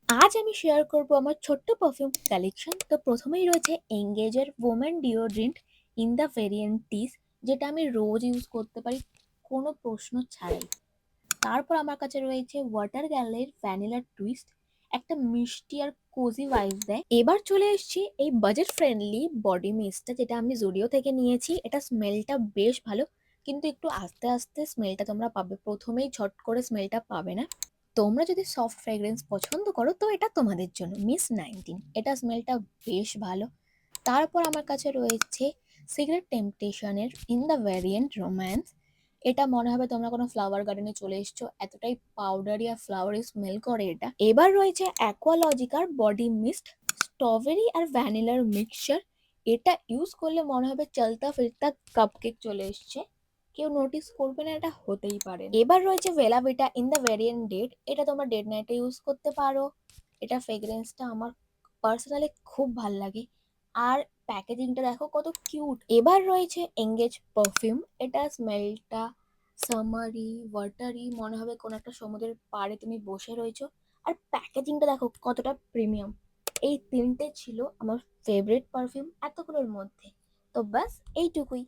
আজ আমি শেয়ার করব আমার ছোট্ট পারফিউম কালেকশন। তো প্রথমেই রয়েছে এঙ্গেজের women deodorant in the variant tease, যেটা আমি রোজ ইউজ করতে পারি কোনো প্রশ্ন ছাড়াই। তারপর আমার কাছে রয়েছে ওয়াটার গ্যালের ভ্যানিলা টুইস্ট, একটা মিষ্টি আর কোজি ভাইবস দেয়। এবার চলে এসেছি এই বাজেট ফ্রেন্ডলি বডি মিস্টটা, যেটা আমি জুডিও থেকে নিয়েছি। এটা স্মেলটা বেশ ভালো, কিন্তু একটু আস্তে আস্তে স্মেলটা তোমরা পাবে, প্রথমেই ঝট করে স্মেলটা পাবে না। তোমরা যদি সফট ফ্রেগ্রেন্স পছন্দ করো তো এটা তোমাদের জন্য। মিস 19, এটা স্মেলটা বেশ ভালো। তারপর আমার কাছে রয়েছে সিগারেট টেম্পটেশনের ইন দ্য ভ্যারিয়েন্ট রোম্যান্স। এটা মনে হবে তোমরা কোনো ফ্লাওয়ার গার্ডেনে চলে এসেছো, এতটাই পাউডারি আর ফ্লাওয়ারি স্মেল করে এটা। এবার রয়েছে অ্যাকোয়ালজিকার বডি মিস্ট, স্ট্রবেরি আর ভ্যানিলার মিক্সচার। এটা ইউজ করলে মনে হবে চলতা ফিরতা কাপকেক চলে এসছে, কেউ নোটিস করবে না, এটা হতেই পারে না। এবার রয়েছে ভেলাভিটা ইন দ্য ভেরিয়েন্ট ডেট, এটা তোমরা ডেট নাইটে ইউজ করতে পারো। এটা ফ্রেগ্রেন্সটা আমার পার্সোনালি খুব ভাল লাগে, আর প্যাকেজিংটা দেখো কত কিউট। এবার রয়েছে এঙ্গেজ পারফিউম, এটা স্মেলটা সামারি ওয়াটারি, মনে হবে কোনো একটা সমুদ্রের পাড়ে তুমি বসে রয়েছো। আর প্যাকেজিংটা দেখো কতটা প্রিমিয়াম। এই তিনটে ছিল আমার ফেভারিট পারফিউম এতগুলোর মধ্যে। তো ব্যাস এইটুকুই।